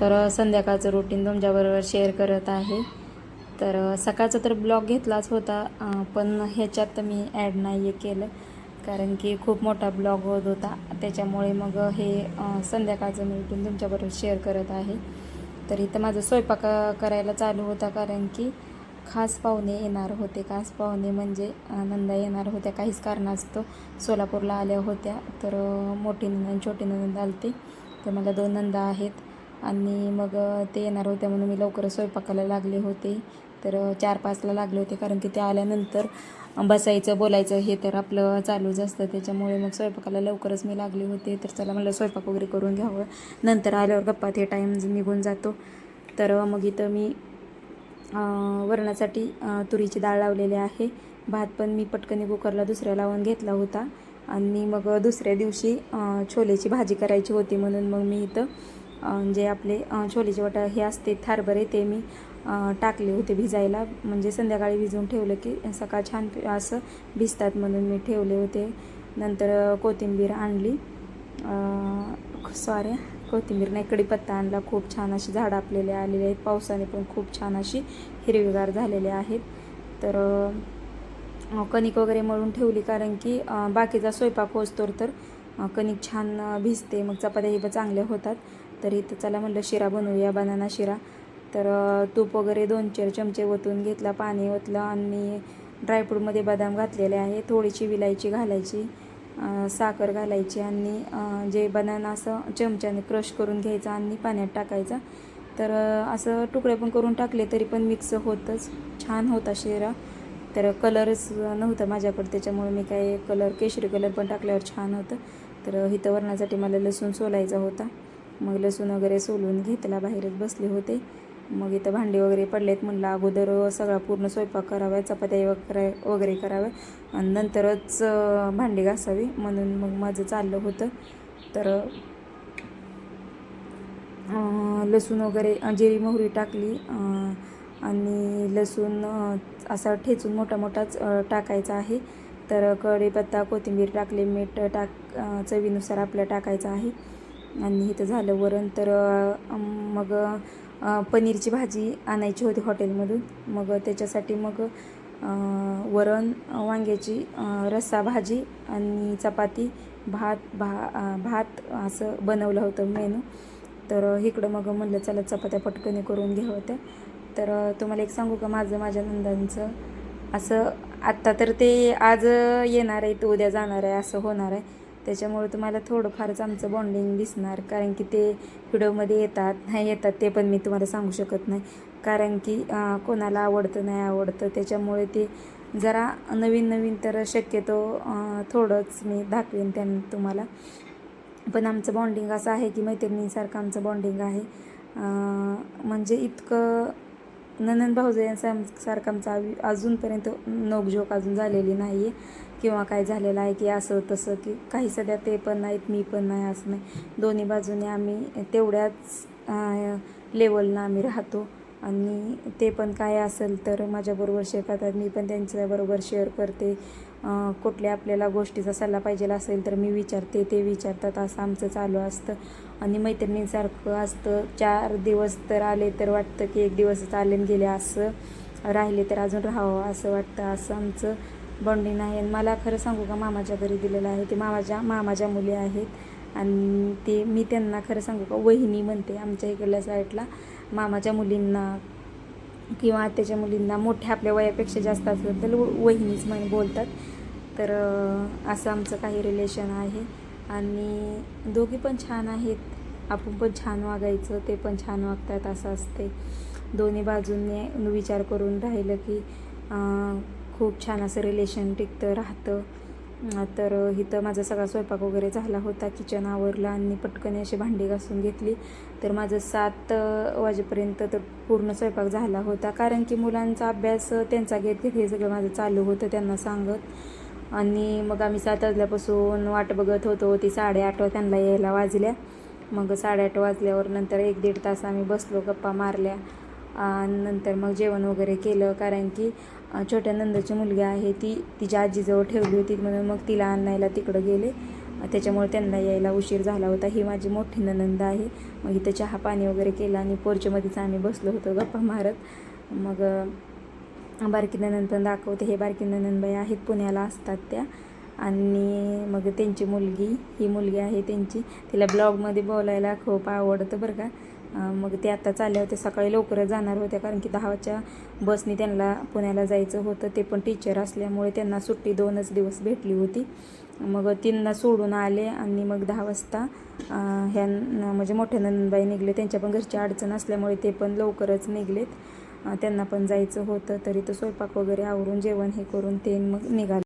तर संध्याकाळचं रुटीन तुमच्याबरोबर शेअर करत आहे. तर सकाळचा तर ब्लॉग घेतलाच होता, पण ह्याच्यात मी ॲड नाही केलं कारण की खूप मोठा ब्लॉग होत होता. त्याच्यामुळे मग हे संध्याकाळचं मी रुटीन तुमच्याबरोबर शेअर करत आहे. तर इथं माझं स्वयंपाक करायला चालू होता कारण की खास पाहुणे येणार होते. खास पाहुणे म्हणजे नंदा येणार होत्या, काहीच कारणास्तव सोलापूरला आल्या होत्या. तर मोठी नंद छोटी नंद आलते. तर मला 2 नंदा आहेत आणि मग ते येणार होते म्हणून मी लवकर स्वयंपाकाला लागले होते. तर 4-5ला लागले होते कारण की ते आल्यानंतर बसायचं बोलायचं हे तर आपलं चालूच असतं. त्याच्यामुळे मग स्वयंपाकाला लवकरच मी लागले होते. तर चला म्हणलं स्वयंपाक वगैरे करून घ्यावं, नंतर आल्यावर गप्पा ते टाईम निघून जातो. तर मग इथं मी वरणासाठी तुरीची डाळ लावलेली आहे. भात पण मी पटकन कुकरला दुसऱ्या लावून घेतला होता आणि मग दुसऱ्या दिवशी छोलेची भाजी करायची होती म्हणून मग मी इथं जे आपले छोलेचे वाटा हे असते हरभरे ते मी टाकले होते भिजायला. म्हणजे संध्याकाळी भिजवून ठेवलं की सकाळ छान असं भिजतात म्हणून मी ठेवले होते. नंतर कोथिंबीर आणली, कोथिंबीर नाही कढीपत्ता आणला. खूप छान अशी झाडं आपलेले आलेले आहेत, पावसाने पण खूप छान अशी हिरवीगार झालेले आहेत. तर कणिक वगैरे मळून ठेवली कारण की बाकीचा स्वयंपाक होतोवर तर कणिक छान भिजते, मग चपात्याही पण चांगल्या होतात. तर इथं चला म्हणलं शिरा बनवूया, बनाना शिरा. तर तूप वगैरे 2-4 चमचे ओतून घेतला, पाणी ओतलं आणि ड्रायफ्रूटमध्ये बदाम घातलेले आहे, थोडीशी विलायची घालायची, साखर घालायची आणि जे बनाना असं चमच्याने क्रश करून घ्यायचा आणि पाण्यात टाकायचा. तर असं तुकडे पण करून टाकले तरी पण मिक्स होतंच, छान होता शिरा. तर कलरच नव्हता माझ्याकडे त्याच्यामुळे मी काय कलर केशरी कलर पण टाकल्यावर छान होतं. तर इथं वरणासाठी मला लसूण सोलायचा होता, मग लसूण वगैरे सोलून घेतला, बाहेरच बसले होते. मग इथं भांडी वगैरे पडलेत, म्हणलं अगोदर सगळा पूर्ण स्वयंपाक करावा, चपात्या वगैरे कराव्या आणि नंतरच भांडी घासावी म्हणून मग माझं चाललं होतं. तर लसूण वगैरे जिरी मोहरी टाकली आणि लसूण असा ठेचून मोठा मोठाच टाकायचा आहे. तर कढीपत्ता कोथिंबीर टाकले, मीठ चवीनुसार आपल्या टाकायचं आहे आणि इथं झालं वरण. तर मग पनीरची भाजी आणायची होती हॉटेलमधून, मग त्याच्यासाठी मग वरण, वांग्याची रस्सा भाजी आणि चपाती, भात असं बनवलं होतं मेनू. तर इकडं मग म्हणलं चला चपात्या पटकन करून घ्या होत्या. तर तुम्हाला एक सांगू का, माझ्या नंदांचं असं आत्ता तर ते आज येणार आहे तर उद्या जाणार आहे असं होणार आहे. त्याच्यामुळे तुम्हाला थोडंफारच आमचं बॉन्डिंग दिसणार कारण की ते व्हिडिओमध्ये येतात नाही येतात ते पण मी तुम्हाला सांगू शकत नाही कारण की कोणाला आवडतं नाही आवडतं. त्याच्यामुळे ते जरा नवीन तर शक्यतो थोडंच मी दाखवेन त्यांना तुम्हाला. पण आमचं बॉन्डिंग असं आहे की मैत्रिणींसारखं आमचं बॉन्डिंग आहे. म्हणजे इतकं ननंद भाऊजाईंसारखं आमचं अजूनपर्यंत नोकझोक अजून झालेली नाही आहे किंवा काय झालेलं आहे की असं तसं की काही सध्या ते पण नाहीत मी पण नाही असं नाही. दोन्ही बाजूने आम्ही तेवढ्याच लेवलनं आम्ही राहतो आणि ते पण काय असेल तर माझ्याबरोबर शेअर करतात, मी पण त्यांच्याबरोबर शेअर करते. कुठल्या आपल्याला गोष्टीचा सल्ला पाहिजे असेल तर मी विचारते, ते विचारतात, असं आमचं चालू असतं. आणि मैत्रिणींसारखं असतं. 4 दिवस तर आले तर वाटतं की 1 दिवसच आले आणि गेले, असं राहिले तर अजून राहावं असं वाटतं. असं आमचं बॉन्डिंग आहे. आणि मला खरं सांगू का, मामाच्या घरी दिलेलं आहे ते मामाच्या मुली आहेत आणि ते मी त्यांना खरं सांगू का वहिनी म्हणते. आमच्या इकडल्या साईडला मामाच्या मुलींना किंवा आत्याच्या मुलींना मोठ्या आपल्या वयापेक्षा जास्त असलं तर वहिनीच बोलतात. तर असं आमचं काही रिलेशन आहे आणि दोघी पण छान आहेत. आपण पण छान वागायचं, ते पण छान वागतात, असं असते. दोन्ही बाजूंनी विचार करून राहिलं की खूप छान असं रिलेशन टिकतं राहतं. तर इथं माझा सगळा स्वयंपाक वगैरे झाला होता, किचन आवरलं आणि पटकन अशी भांडी घासून घेतली. तर माझं 7 वाजेपर्यंत तर पूर्ण स्वयंपाक झाला होता कारण की मुलांचा अभ्यास त्यांचा घेत हे सगळं माझं चालू होतं त्यांना सांगत. आणि मग आम्ही 7 वाजल्यापासून वाट बघत होतो, ती 8:30 त्यांना यायला वाजल्या. मग 8:30 वाजल्यावर नंतर 1-1.5 तास आम्ही बसलो, गप्पा मारल्या आणि नंतर मग जेवण वगैरे केलं कारण की छोट्या नंदाची मुलगी आहे ती तिच्या आजीजवळ ठेवली होती म्हणून मग तिला आणायला तिकडं गेले त्याच्यामुळे त्यांना यायला उशीर झाला होता. ही माझी मोठी नणंद आहे. मग इथं चहा पाणी वगैरे केलं आणि पोर्चमध्येच आम्ही बसलो होतो गप्पा मारत. मग बारकी नणंद पण दाखवते. हे बारकी नणंदबाई आहेत, पुण्याला असतात त्या. आणि मग त्यांची मुलगी, ही मुलगी आहे त्यांची. तिला ब्लॉगमध्ये बोलायला खूप आवडतं बरं का. मग ते आता चालल्या होत्या, सकाळी लवकरच जाणार होत्या कारण की 10च्या बसने त्यांना पुण्याला जायचं होतं. ते पण टीचर असल्यामुळे त्यांना सुट्टी 2च दिवस भेटली होती. मग 3ला सोडून आले आणि मग 10 वाजता ह्या म्हणजे मोठ्या नणंदबाई निघले. त्यांच्या पण घरची अडचण असल्यामुळे ते पण लवकरच निघलेत. त्यांना पण जायचं होतं. तरी तो स्वयंपाक वगैरे आवरून जेवण हे करून ते मग निघाले.